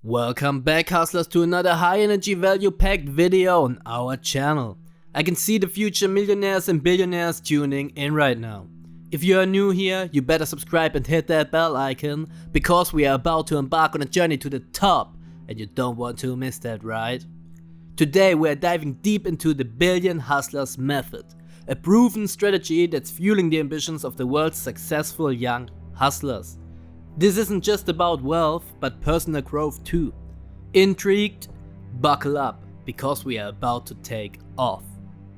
Welcome back, hustlers, to another high energy value packed video on our channel. I can see the future millionaires and billionaires tuning in right now. If you are new here, you better subscribe and hit that bell icon, because we are about to embark on a journey to the top and you don't want to miss that, right? Today we are diving deep into the Billion Hustlers method, a proven strategy that's fueling the ambitions of the world's successful young hustlers. This isn't just about wealth, but personal growth too. Intrigued? Buckle up, because we are about to take off.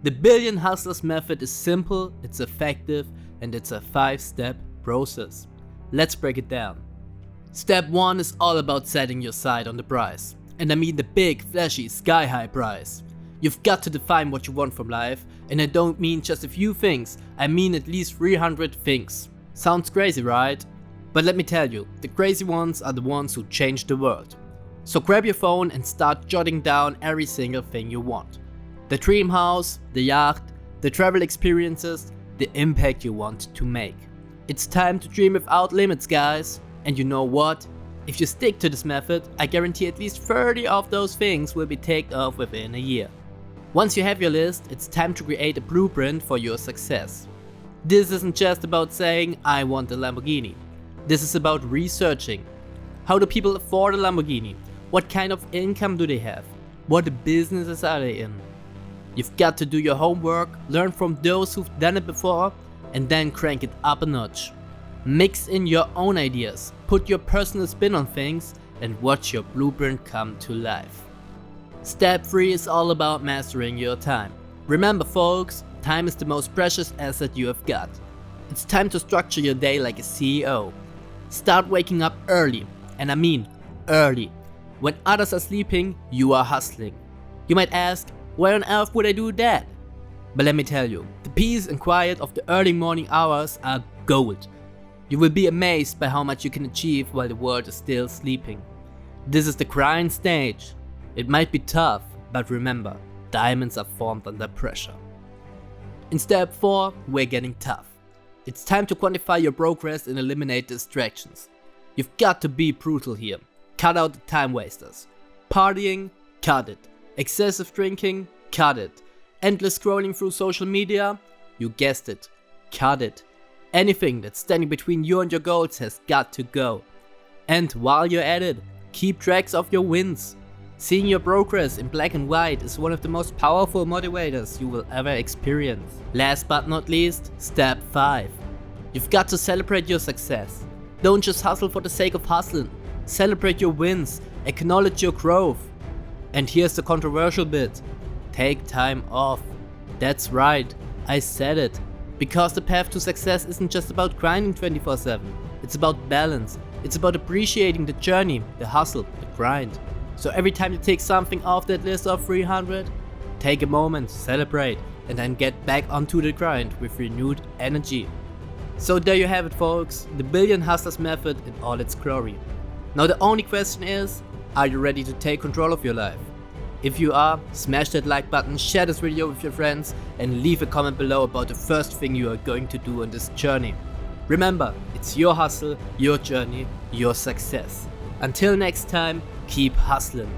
The Billion Hustlers method is simple, it's effective, and it's a 5-step process. Let's break it down. Step 1 is all about setting your sight on the prize. And I mean the big, flashy, sky-high prize. You've got to define what you want from life, and I don't mean just a few things, I mean at least 300 things. Sounds crazy, right? But let me tell you, the crazy ones are the ones who change the world. So grab your phone and start jotting down every single thing you want. The dream house, the yacht, the travel experiences, the impact you want to make. It's time to dream without limits, guys. And you know what? If you stick to this method, I guarantee at least 30 of those things will be taken off within a year. Once you have your list, it's time to create a blueprint for your success. This isn't just about saying, I want a Lamborghini. This is about researching. How do people afford a Lamborghini? What kind of income do they have? What businesses are they in? You've got to do your homework, learn from those who've done it before, and then crank it up a notch. Mix in your own ideas, put your personal spin on things, and watch your blueprint come to life. Step 3 is all about mastering your time. Remember folks, time is the most precious asset you have got. It's time to structure your day like a CEO. Start waking up early, and I mean early. When others are sleeping, you are hustling. You might ask, why on earth would I do that? But let me tell you, the peace and quiet of the early morning hours are gold. You will be amazed by how much you can achieve while the world is still sleeping. This is the grind stage. It might be tough, but remember, diamonds are formed under pressure. In step 4, we're getting tough. It's time to quantify your progress and eliminate distractions. You've got to be brutal here. Cut out the time wasters. Partying? Cut it. Excessive drinking? Cut it. Endless scrolling through social media? You guessed it. Cut it. Anything that's standing between you and your goals has got to go. And while you're at it, keep tracks of your wins. Seeing your progress in black and white is one of the most powerful motivators you will ever experience. Last but not least, step 5. You've got to celebrate your success. Don't just hustle for the sake of hustling. Celebrate your wins, acknowledge your growth. And here's the controversial bit. Take time off. That's right, I said it. Because the path to success isn't just about grinding 24/7. It's about balance. It's about appreciating the journey, the hustle, the grind. So every time you take something off that list of 300, take a moment, celebrate, and then get back onto the grind with renewed energy. So there you have it folks, the Billion Hustlers method in all its glory. Now the only question is, are you ready to take control of your life? If you are, smash that like button, share this video with your friends, and leave a comment below about the first thing you are going to do on this journey. Remember, it's your hustle, your journey, your success. Until next time, keep hustling.